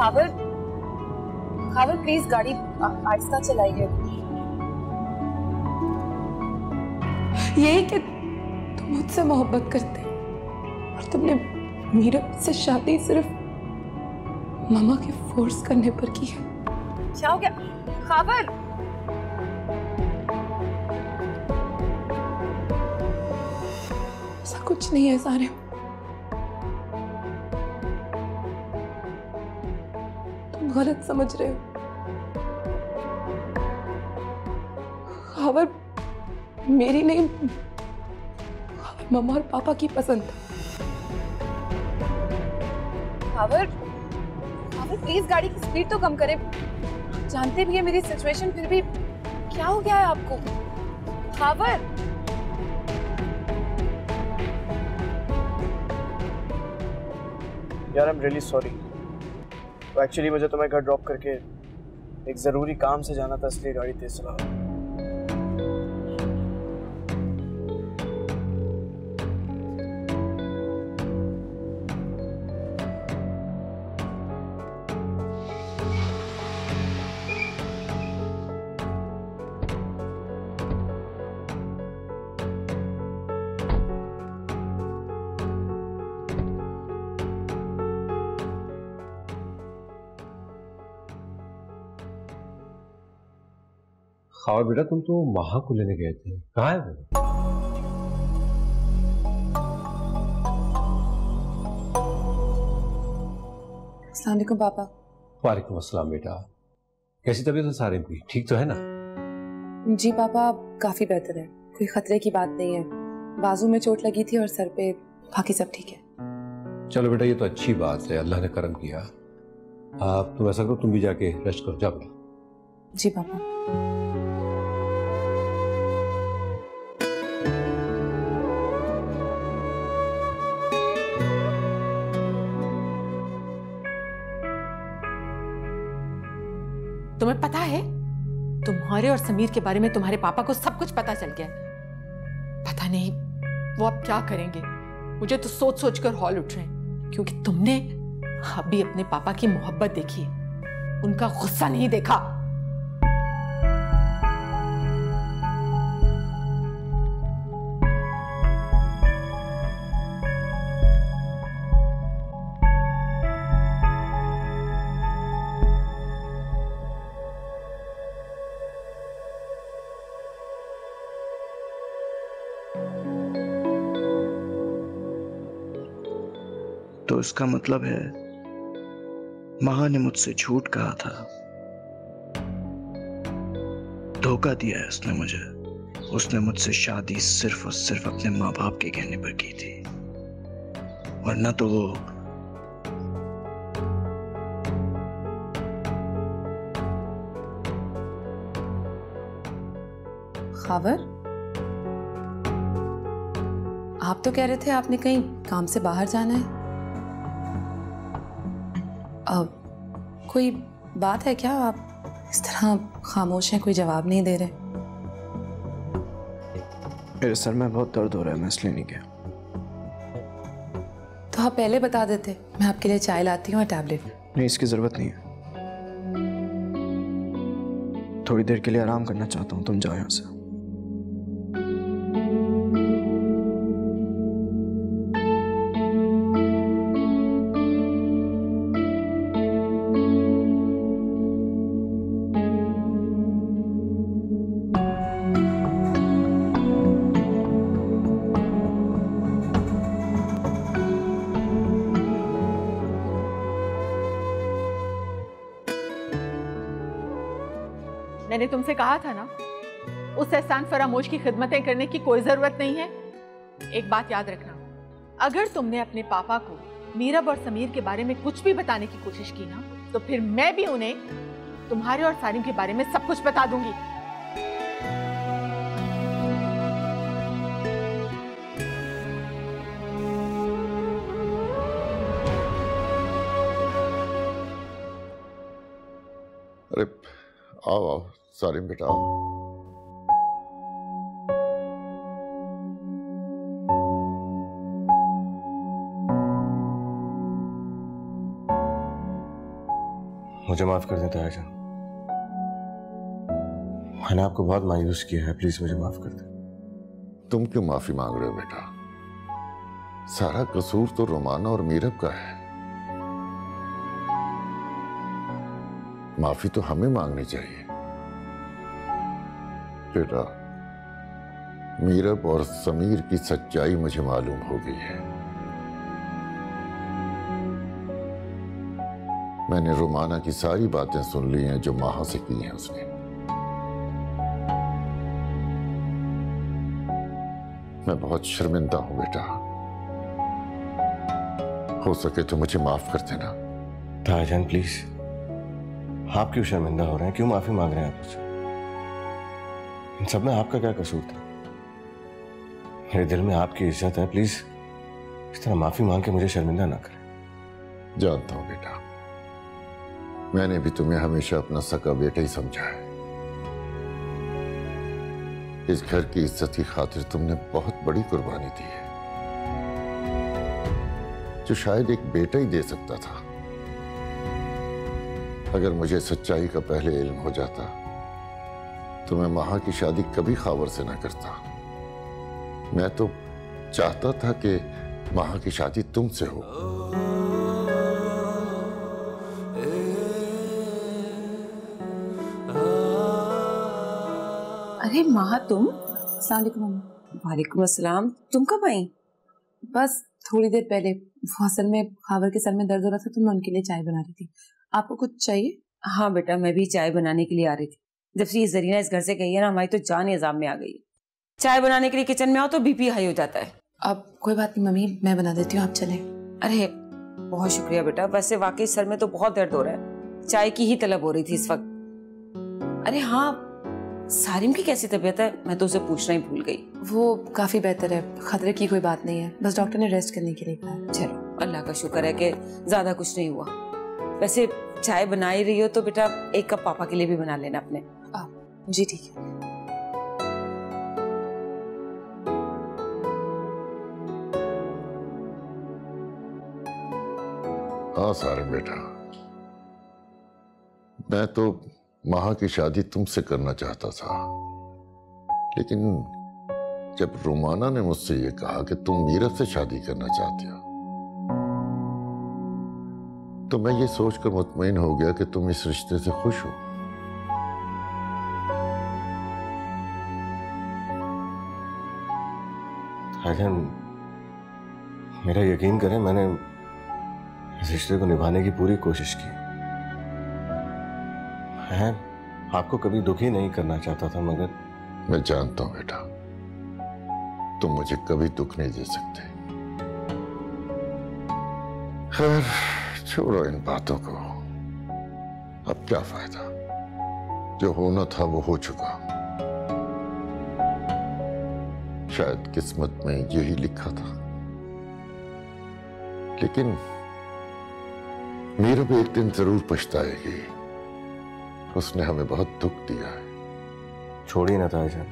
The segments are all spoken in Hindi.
खाबर, खाबर प्लीज गाड़ी आहिस्ता चलाइए। यही कि तुम मुझसे मोहब्बत करते और तुमने मीरा से शादी सिर्फ मामा के फोर्स करने पर की है। क्या हो गया खाबर? ऐसा कुछ नहीं है सारे, तुम गलत समझ रहे हो। खबर मेरी नहीं, खबर मम्मा और पापा की पसंद है। खाबर, खाबर प्लीज गाड़ी की स्पीड तो कम करें। जानते भी है मेरी सिचुएशन, फिर भी क्या हो गया है आपको? खाबर, यार आई एम रियली सॉरी। तो एक्चुअली मुझे तुम्हें घर ड्रॉप करके एक जरूरी काम से जाना था, इसलिए गाड़ी तेज चला। खावर बेटा, तुम तो महा को लेने गए थे, कहाँ है वो? अस्सलाम वालेकुम पापा। वालेकुम अस्सलाम बेटा, कैसी तबीयत है सारिम की, ठीक तो है ना? जी पापा, काफी बेहतर है, कोई खतरे की बात नहीं है। बाजू में चोट लगी थी और सर पे, बाकी सब ठीक है। चलो बेटा, ये तो अच्छी बात है, अल्लाह ने करम किया। आप तुम ऐसा करो, तुम भी जाके रेस्ट करो, जाओ। जी पापा। तुम्हें पता है, तुम्हारे और समीर के बारे में तुम्हारे पापा को सब कुछ पता चल गया। पता नहीं वो अब क्या करेंगे। मुझे तो सोच सोच कर हौल उठ रहे हैं, क्योंकि तुमने अभी अपने पापा की मोहब्बत देखी है, उनका गुस्सा नहीं देखा। तो इसका मतलब है महा ने मुझसे झूठ कहा था, धोखा दिया है उसने मुझे। उसने मुझसे शादी सिर्फ और सिर्फ अपने माँ बाप के कहने पर की थी, वरना तो वो खबर, आप तो कह रहे थे आपने कहीं काम से बाहर जाना है। अब कोई बात है क्या? आप इस तरह खामोश हैं, कोई जवाब नहीं दे रहे। मेरे सर में बहुत दर्द हो रहा है, मैं इसलिए नहीं गया। तो आप पहले बता देते, मैं आपके लिए चाय लाती हूँ और टैबलेट। नहीं, इसकी जरूरत नहीं है। थोड़ी देर के लिए आराम करना चाहता हूँ, तुम जाओ यहाँ से। मैंने तुमसे कहा था ना, उस एहसान फरामोश की खिदमतें करने की कोई जरूरत नहीं है। एक बात याद रखना, अगर तुमने अपने पापा को मीरब और समीर के बारे में कुछ भी बताने की कोशिश की ना, तो फिर मैं भी उन्हें तुम्हारे और सारिम के बारे में सब कुछ बता दूंगी। अरे आओ आओ सारिम बेटा, आओ। मुझे माफ कर दें ताया जान, मैंने आपको बहुत मायूस किया है, प्लीज मुझे माफ कर दें। तुम क्यों माफी मांग रहे हो बेटा? सारा कसूर तो रोमाना और मीरब का है। माफी तो हमें मांगनी चाहिए बेटा। मीरब और समीर की सच्चाई मुझे मालूम हो गई है। मैंने रोमाना की सारी बातें सुन ली हैं जो माहा से की हैं उसने। मैं बहुत शर्मिंदा हूं बेटा। हो सके तो मुझे माफ कर देना। ताया जान प्लीज, आप क्यों शर्मिंदा हो रहे हैं? क्यों माफी मांग रहे हैं आप मुझसे? इन सब में आपका क्या कसूर था? मेरे दिल में आपकी इज्जत है, प्लीज इस तरह माफी मांग के मुझे शर्मिंदा ना करें। जानता हूं बेटा, मैंने भी तुम्हें हमेशा अपना सगा बेटा ही समझा है। इस घर की इज्जत की खातिर तुमने बहुत बड़ी कुर्बानी दी है, जो शायद एक बेटा ही दे सकता था। अगर मुझे सच्चाई का पहले इल्म हो जाता तो मैं माहा की शादी कभी खावर से ना करता। मैं तो चाहता था कि माहा की शादी तुमसे हो। अरे माहा तुम? अस्सलाम वालेकुम मम्मी। वालेकुम अस्सलाम। तुम कब आई? बस थोड़ी देर पहले। वो असल में खावर के सर में दर्द हो रहा था तो मैं उनके लिए चाय बना रही थी। आपको कुछ चाहिए? हाँ बेटा, मैं भी चाय बनाने के लिए आ रही थी। जब से ये जरीना इस घर से गई है ना, हमारी तो जान अजाब में आ गई है। चाय बनाने के लिए किचन में आओ तो बीपी हाई हो जाता है। अब कोई बात नहीं मम्मी, मैं बना देती हूँ, आप चलें। अरे बहुत शुक्रिया बेटा। वैसे वाकई सर में तो बहुत दर्द हो रहा है, चाय की ही तलब हो रही थी इस वक्त। अरे हाँ, सारिम की कैसी तबीयत है? मैं तो उसे पूछना ही भूल गई। वो काफी बेहतर है, खतरे की कोई बात नहीं है, बस डॉक्टर ने रेस्ट करने के लिए कहा है। चलो अल्लाह का शुक्र है कि ज्यादा कुछ नहीं हुआ। वैसे चाय बना ही रही हो तो बेटा एक कप पापा के लिए भी बना लेना अपने। जी ठीक है। हाँ सारिम बेटा, मैं तो माहा की शादी तुमसे करना चाहता था, लेकिन जब रोमाना ने मुझसे ये कहा कि तुम मीरब से शादी करना चाहते हो तो मैं ये सोचकर मुतमईन हो गया कि तुम इस रिश्ते से खुश हो। ताया, मेरा यकीन करें, मैंने इस रिश्ते को निभाने की पूरी कोशिश की। मैं आपको कभी दुखी नहीं करना चाहता था, मगर मैं जानता हूं बेटा, तुम मुझे कभी दुख नहीं दे सकते। खैर छोड़ो इन बातों को, अब क्या फायदा? जो होना था वो हो चुका। शायद किस्मत में यही लिखा था, लेकिन मीरब एक दिन जरूर पछताएगी। उसने हमें बहुत दुख दिया है। छोड़िए ना ताया जान,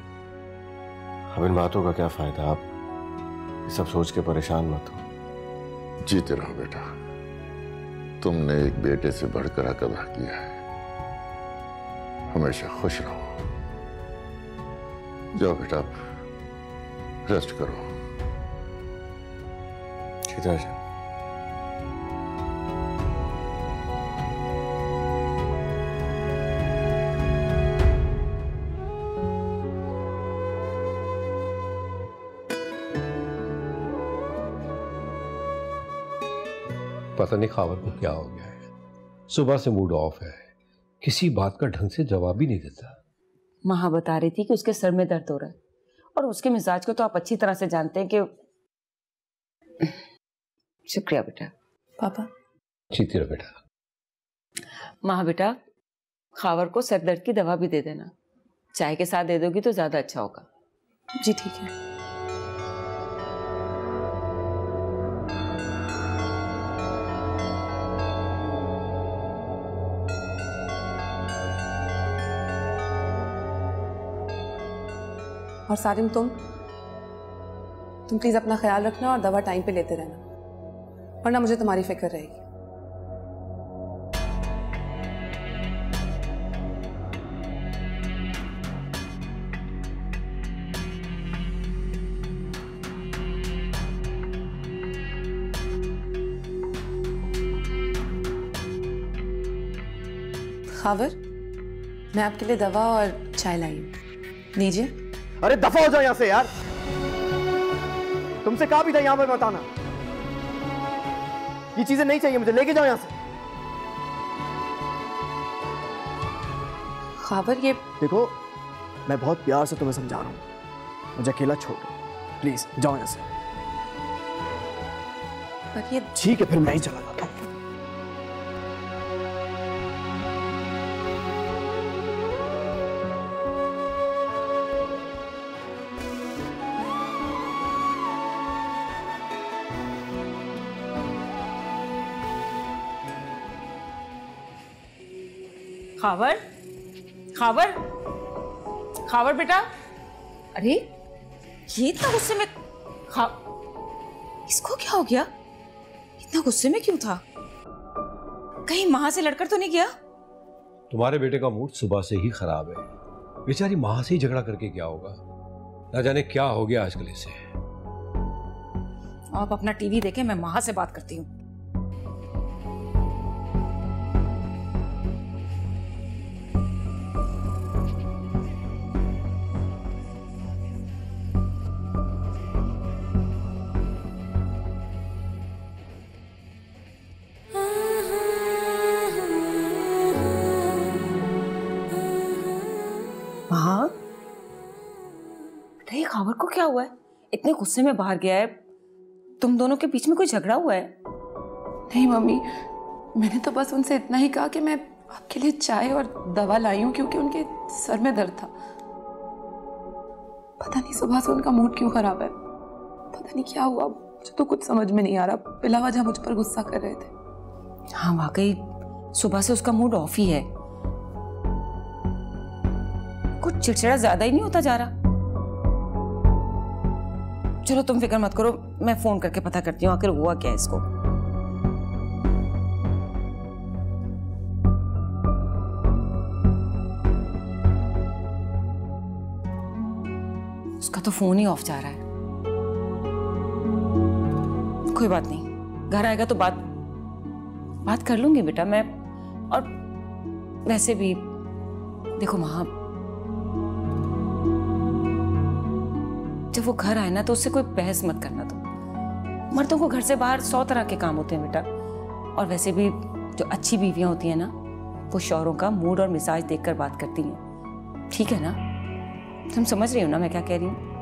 अब इन बातों का क्या फायदा? आप ये सब सोच के परेशान मत हो। जीते रहो बेटा, तुमने एक बेटे से बढ़कर हक अदा किया है। हमेशा खुश रहो। जाओ बेटा, रेस्ट करो। जी ताया जान। पता नहीं खावर को क्या हो गया है, सुबह से मूड ऑफ है, किसी बात का ढंग से जवाब ही नहीं देता। माँ बता रही थी कि उसके सर में दर्द हो रहा है, और उसके मिजाज को तो आप अच्छी तरह से जानते हैं कि। शुक्रिया बेटा। पापा जीती रहो बेटा। माँ बेटा, खावर को सर दर्द की दवा भी दे देना, चाय के साथ दे दोगी तो ज्यादा अच्छा होगा। जी ठीक है। और सारिम तुम प्लीज अपना ख्याल रखना और दवा टाइम पे लेते रहना, वरना मुझे तुम्हारी फिक्र रहेगी। खावर, मैं आपके लिए दवा और चाय लाई हूँ, लीजिए। अरे दफा हो जाओ यहाँ से यार, तुमसे कहा भी था यहाँ पर मत आना। ये चीजें नहीं चाहिए मुझे, लेके जाओ यहाँ से। खावर, ये देखो, मैं बहुत प्यार से तुम्हें समझा रहा हूँ, मुझे अकेला छोड़ दो प्लीज, जाओ यहाँ से। पर ये ठीक है, फिर मैं ही चला जाता हूँ। खावर, खावर, खावर बेटा, अरे ये इतना गुस्से में इसको क्या हो गया? इतना गुस्से में क्यों था? कहीं माँ से लड़कर तो नहीं गया? तुम्हारे बेटे का मूड सुबह से ही खराब है। बेचारी माँ से ही झगड़ा करके क्या होगा, ना जाने क्या हो गया आजकल इसे। आप अपना टीवी देखें, मैं माँ से बात करती हूँ। हाँ बेटा, ये खावर को क्या हुआ है? इतने गुस्से में बाहर गया है। तुम दोनों के बीच में कोई झगड़ा हुआ है? नहीं मम्मी, मैंने तो बस उनसे इतना ही कहा कि मैं आपके लिए चाय और दवा लाई हूँ क्योंकि उनके सर में दर्द था। पता नहीं सुबह से उनका मूड क्यों खराब है, पता नहीं क्या हुआ, मुझे तो कुछ समझ में नहीं आ रहा। बिला वजह मुझ पर गुस्सा कर रहे थे। हाँ वाकई सुबह से उसका मूड ऑफ ही है, कुछ चिड़चिड़ा ज्यादा ही नहीं होता जा रहा। चलो तुम फिक्र मत करो, मैं फोन करके पता करती हूँ आखिर हुआ क्या है इसको। उसका तो फोन ही ऑफ जा रहा है। कोई बात नहीं, घर आएगा तो बात कर लूंगी बेटा मैं। और वैसे भी देखो माँ, जब वो घर आए ना तो उससे कोई बहस मत करना। तुम मर्दों को घर से बाहर 100 तरह के काम होते हैं बेटा। और वैसे भी जो अच्छी बीवियां होती हैं ना, वो शौहरों का मूड और मिजाज देखकर बात करती हैं। ठीक है ना? तुम समझ रही हो ना मैं क्या कह रही हूँ?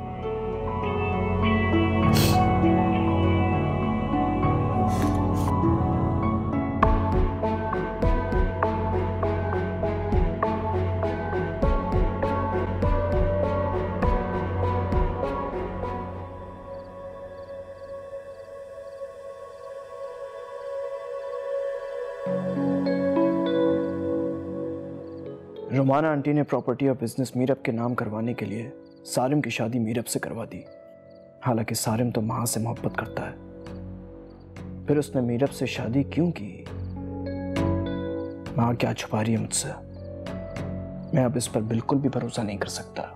रुमाना आंटी ने प्रॉपर्टी और बिजनेस मीरब के नाम करवाने के लिए सारिम की शादी मीरब से करवा दी। हालांकि सारिम तो माँ से मोहब्बत करता है, फिर उसने मीरब से शादी क्यों की? माँ क्या छुपा रही है मुझसे? मैं अब इस पर बिल्कुल भी भरोसा नहीं कर सकता।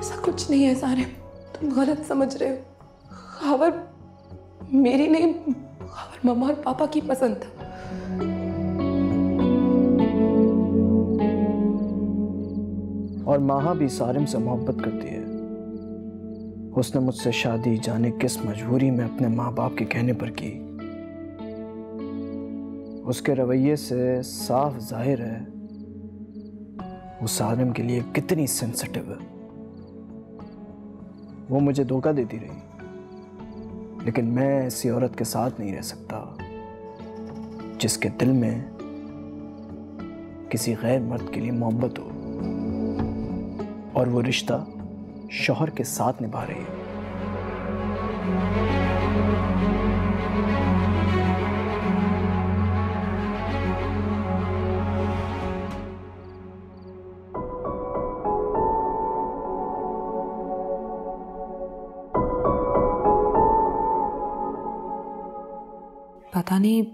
ऐसा कुछ नहीं है सारे, तुम गलत समझ रहे हो। खावर मेरी नहीं, खावर मम्मा और पापा की पसंद था। और माहा भी सारिम से मोहब्बत करती है। उसने मुझसे शादी जाने किस मजबूरी में अपने माँ बाप के कहने पर की। उसके रवैये से साफ जाहिर है वो सारिम के लिए कितनी सेंसिटिव है। वो मुझे धोखा देती रही, लेकिन मैं ऐसी औरत के साथ नहीं रह सकता जिसके दिल में किसी गैर मर्द के लिए मोहब्बत हो और वो रिश्ता शौहर के साथ निभा रही है। पता नहीं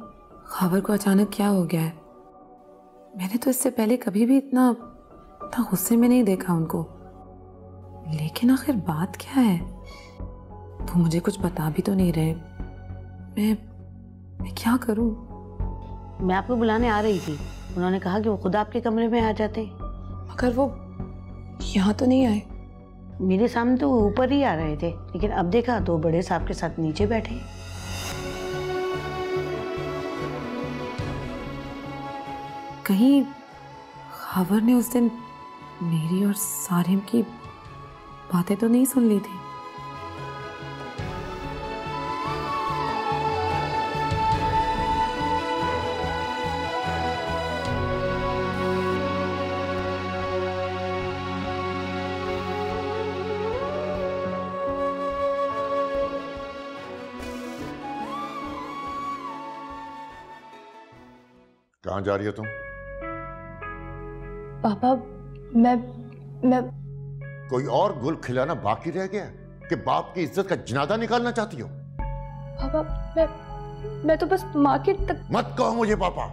खावर को अचानक क्या हो गया है। मैंने तो इससे पहले कभी भी इतना गुस्से में नहीं देखा उनको। लेकिन आखिर बात क्या है? वो मुझे कुछ बता भी तो नहीं रहे। मैं क्या करूं? मैं आपको बुलाने आ रही थी, उन्होंने कहा कि वो खुद आपके कमरे में आ जाते। मगर वो यहाँ तो नहीं आए। मेरे सामने तो वो ऊपर ही आ रहे थे, लेकिन अब देखा तो बड़े साहब के साथ नीचे बैठे। कहीं खबर ने उस दिन मेरी और सारिम की बातें तो नहीं सुन ली थी? कहाँ जा रही हो तुम? पापा, मैं कोई और गुल खिलाना बाकी रह गया कि बाप की इज्जत का जनादा निकालना चाहती हो? पापा, मैं तो बस मार्केट तक। मत कहो मुझे पापा,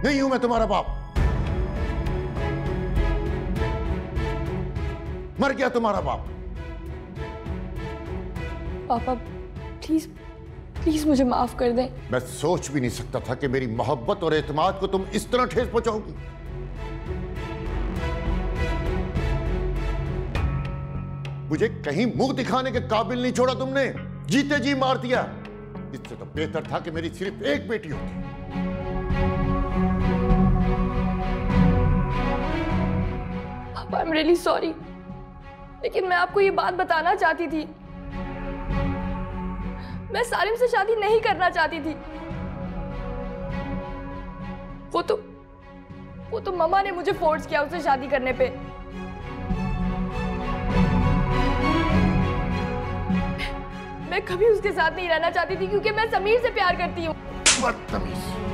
नहीं हूं मैं तुम्हारा बाप। मर गया तुम्हारा बाप। पापा प्लीज प्लीज मुझे माफ कर दें। मैं सोच भी नहीं सकता था कि मेरी मोहब्बत और एतमाद को तुम इस तरह ठेस पहुंचाओगी। मुझे कहीं मुंह दिखाने के काबिल नहीं छोड़ा तुमने, जीते जी मार दिया। इससे तो बेहतर था कि मेरी सिर्फ एक बेटी होती। पापा आई एम रियली सॉरी, लेकिन मैं आपको ये बात बताना चाहती थी। मैं सारिम से शादी नहीं करना चाहती थी। वो तो मम्मा ने मुझे फोर्स किया उससे शादी करने पे। मैं कभी उसके साथ नहीं रहना चाहती थी क्योंकि मैं समीर से प्यार करती हूँ। बदतमीज।